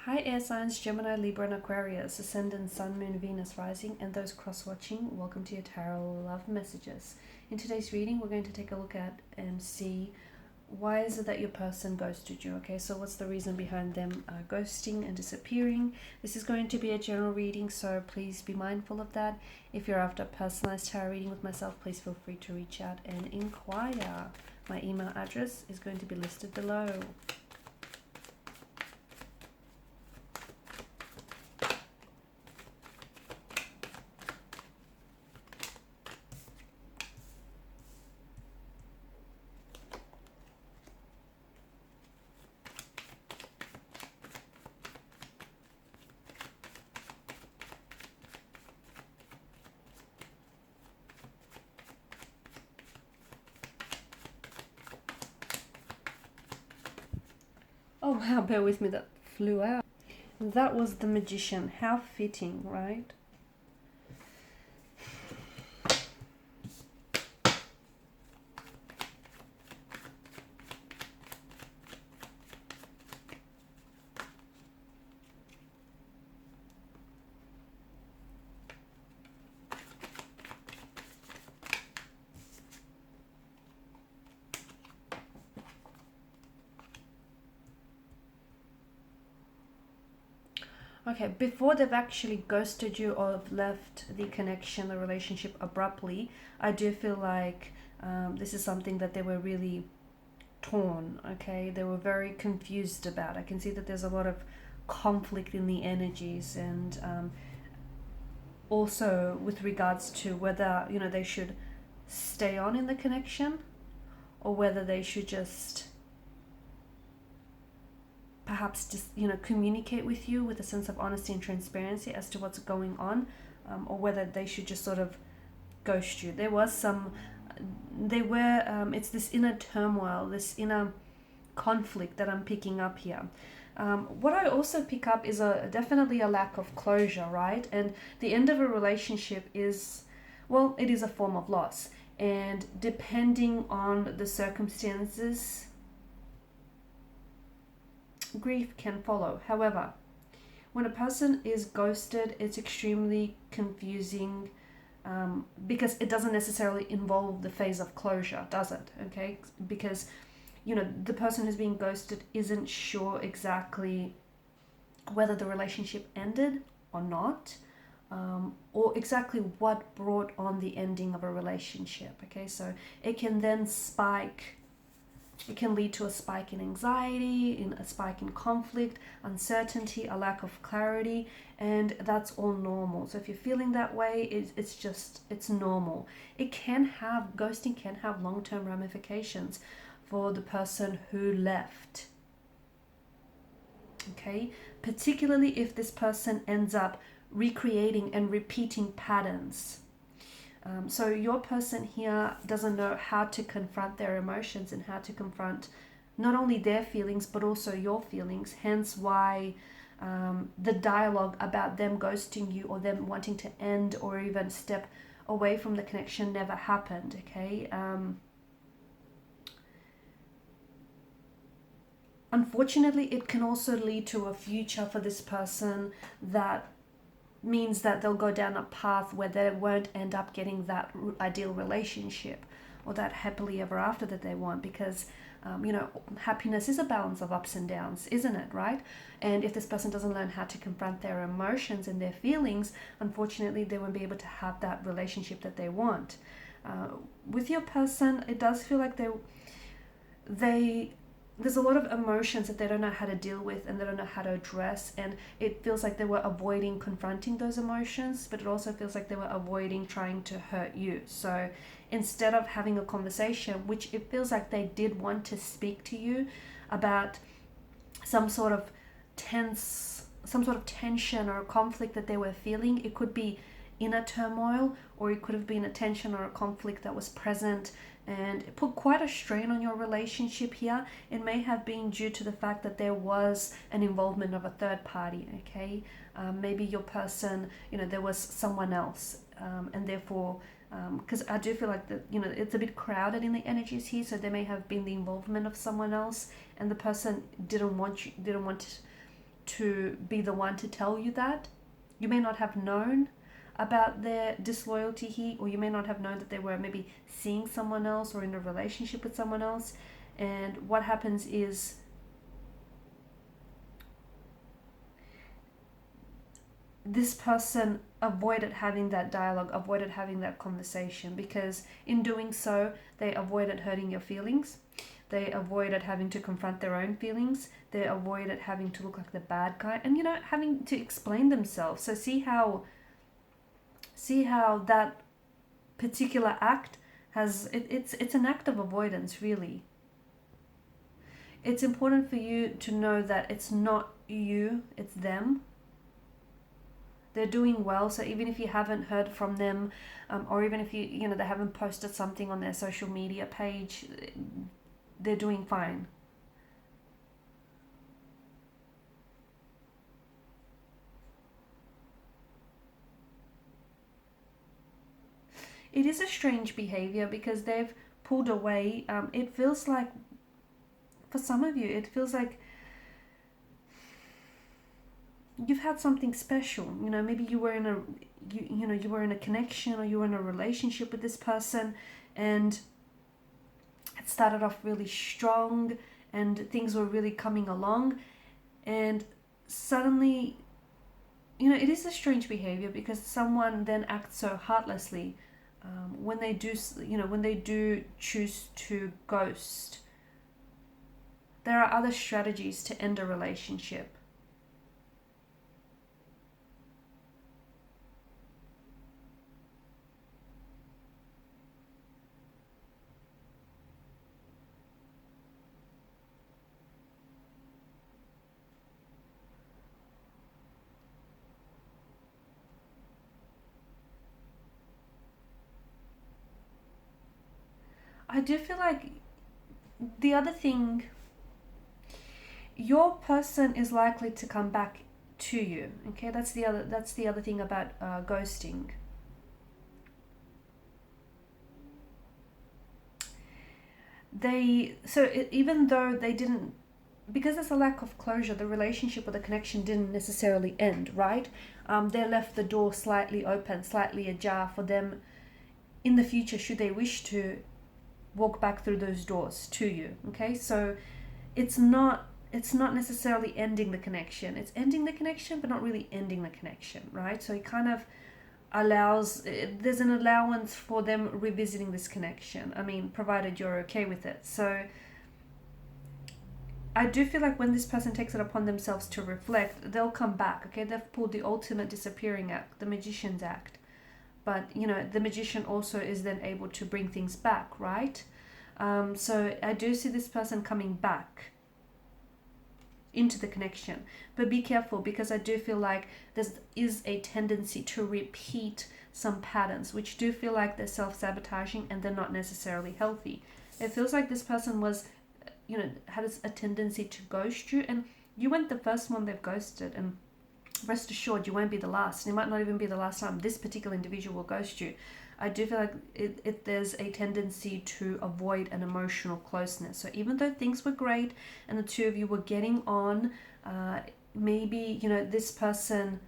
Hi air signs Gemini, Libra and Aquarius, Ascendant, Sun, Moon, Venus, Rising, and those cross-watching, welcome to your Tarot Love Messages. In today's reading, we're going to take a look at and see why is it that your person ghosted you, okay? So what's the reason behind them ghosting and disappearing? This is going to be a general reading, so please be mindful of that. If you're after a personalized tarot reading with myself, please feel free to reach out and inquire. My email address is going to be listed below. Oh wow, bear with me, that flew out. That was the Magician. How fitting, right? Okay, before they've actually ghosted you or left the connection, the relationship abruptly, I do feel like this is something that they were really torn, okay? They were very confused about. I can see that there's a lot of conflict in the energies, and also with regards to whether, you know, they should stay on in the connection or whether they should just perhaps just, you know, communicate with you with a sense of honesty and transparency as to what's going on, or whether they should just sort of ghost you. There was some, it's this inner turmoil, this inner conflict that I'm picking up here. What I also pick up is definitely a lack of closure, right? And the end of a relationship is, well, it is a form of loss. And depending on the circumstances, grief can follow. However, when a person is ghosted, it's extremely confusing because it doesn't necessarily involve the phase of closure, does it? Okay, because, you know, the person who's being ghosted isn't sure exactly whether the relationship ended or not, or exactly what brought on the ending of a relationship. Okay, so it can then spike. It can lead to a spike in anxiety, in a spike in conflict, uncertainty, a lack of clarity, and that's all normal. So if you're feeling that way, it's normal. Ghosting can have long-term ramifications for the person who left. Okay, particularly if this person ends up recreating and repeating patterns. So your person here doesn't know how to confront their emotions and how to confront not only their feelings but also your feelings, hence why the dialogue about them ghosting you or them wanting to end or even step away from the connection never happened, okay? Unfortunately, it can also lead to a future for this person that means that they'll go down a path where they won't end up getting that ideal relationship or that happily ever after that they want, because you know, happiness is a balance of ups and downs, isn't it, right? And if this person doesn't learn how to confront their emotions and their feelings, unfortunately they won't be able to have that relationship that they want. With your person, it does feel like there's a lot of emotions that they don't know how to deal with and they don't know how to address, and it feels like they were avoiding confronting those emotions, but it also feels like they were avoiding trying to hurt you. So instead of having a conversation, which it feels like they did want to speak to you about some sort of tension or conflict that they were feeling, it could be inner turmoil, or it could have been a tension or a conflict that was present and it put quite a strain on your relationship here. It may have been due to the fact that there was an involvement of a third party, okay? Maybe your person, you know, there was someone else, and therefore, because I do feel like that, you know, it's a bit crowded in the energies here, so there may have been the involvement of someone else, and the person didn't want to be the one to tell you that. You may not have known about their disloyalty here, or you may not have known that they were maybe seeing someone else or in a relationship with someone else. And what happens is this person avoided having that dialogue, avoided having that conversation, because in doing so, they avoided hurting your feelings. They avoided having to confront their own feelings. They avoided having to look like the bad guy and, having to explain themselves. So see how that particular act it's an act of avoidance, really. It's important for you to know that it's not you, it's them. They're doing well, so even if you haven't heard from them, or even if they haven't posted something on their social media page, they're doing fine. It is a strange behavior because they've pulled away. It feels like, for some of you, it feels like you've had something special. Maybe you were in a you were in a connection, or you were in a relationship with this person, and it started off really strong and things were really coming along, and suddenly, it is a strange behavior because someone then acts so heartlessly when they do choose to ghost. There are other strategies to end a relationship. I do feel like the other thing, your person is likely to come back to you. Okay, that's the other thing about ghosting. Even though they didn't, because there's a lack of closure, the relationship or the connection didn't necessarily end, right? They left the door slightly open, slightly ajar for them in the future, should they wish to walk back through those doors to you. Okay, so it's not necessarily ending the connection. It's ending the connection, but not really ending the connection, right? So it kind of there's an allowance for them revisiting this connection. I mean, provided you're okay with it. So I do feel like when this person takes it upon themselves to reflect, they'll come back. Okay, they've pulled the ultimate disappearing act, the magician's act. But the magician also is then able to bring things back, right? So I do see this person coming back into the connection, but be careful, because I do feel like there is a tendency to repeat some patterns which do feel like they're self-sabotaging and they're not necessarily healthy. It feels like this person was had a tendency to ghost you, and you weren't the first one they've ghosted, and rest assured you won't be the last. It might not even be the last time this particular individual will ghost you. I do feel like there's a tendency to avoid an emotional closeness. So even though things were great and the two of you were getting on, maybe this person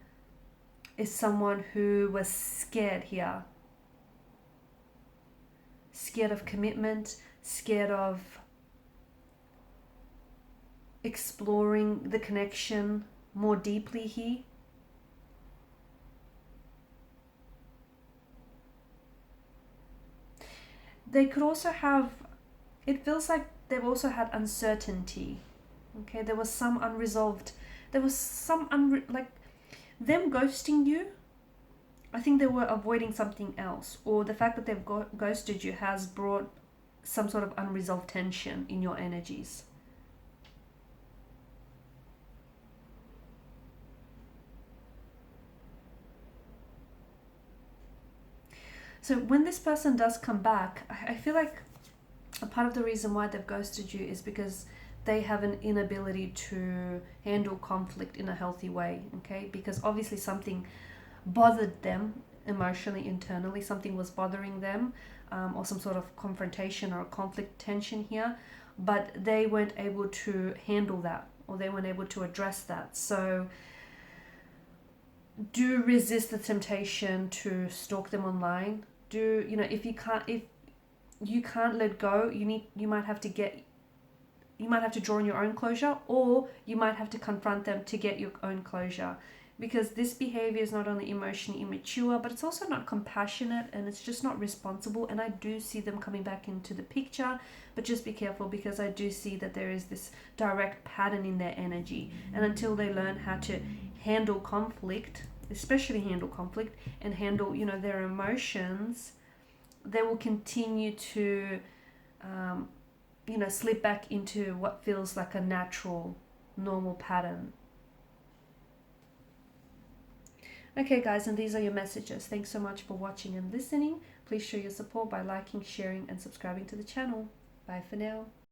is someone who was scared here, scared of commitment, scared of exploring the connection more deeply here. They could also have, it feels like they've also had uncertainty. Okay, there was some unresolved, like them ghosting you. I think they were avoiding something else, or the fact that they've ghosted you has brought some sort of unresolved tension in your energies. So when this person does come back, I feel like a part of the reason why they've ghosted you is because they have an inability to handle conflict in a healthy way, okay? Because obviously something bothered them emotionally, internally, something was bothering them, or some sort of confrontation or conflict tension here, but they weren't able to handle that, or they weren't able to address that. So do resist the temptation to stalk them online. Do, you know, if you can't let go, you might have to draw on your own closure, or you might have to confront them to get your own closure. Because this behavior is not only emotionally immature, but it's also not compassionate, and it's just not responsible. And I do see them coming back into the picture, but just be careful, because I do see that there is this direct pattern in their energy. And until they learn how to handle conflict, especially handle conflict and handle, you know, their emotions, they will continue to, you know, slip back into what feels like a natural, normal pattern. Okay guys, and these are your messages. Thanks so much for watching and listening. Please show your support by liking, sharing and subscribing to the channel. Bye for now.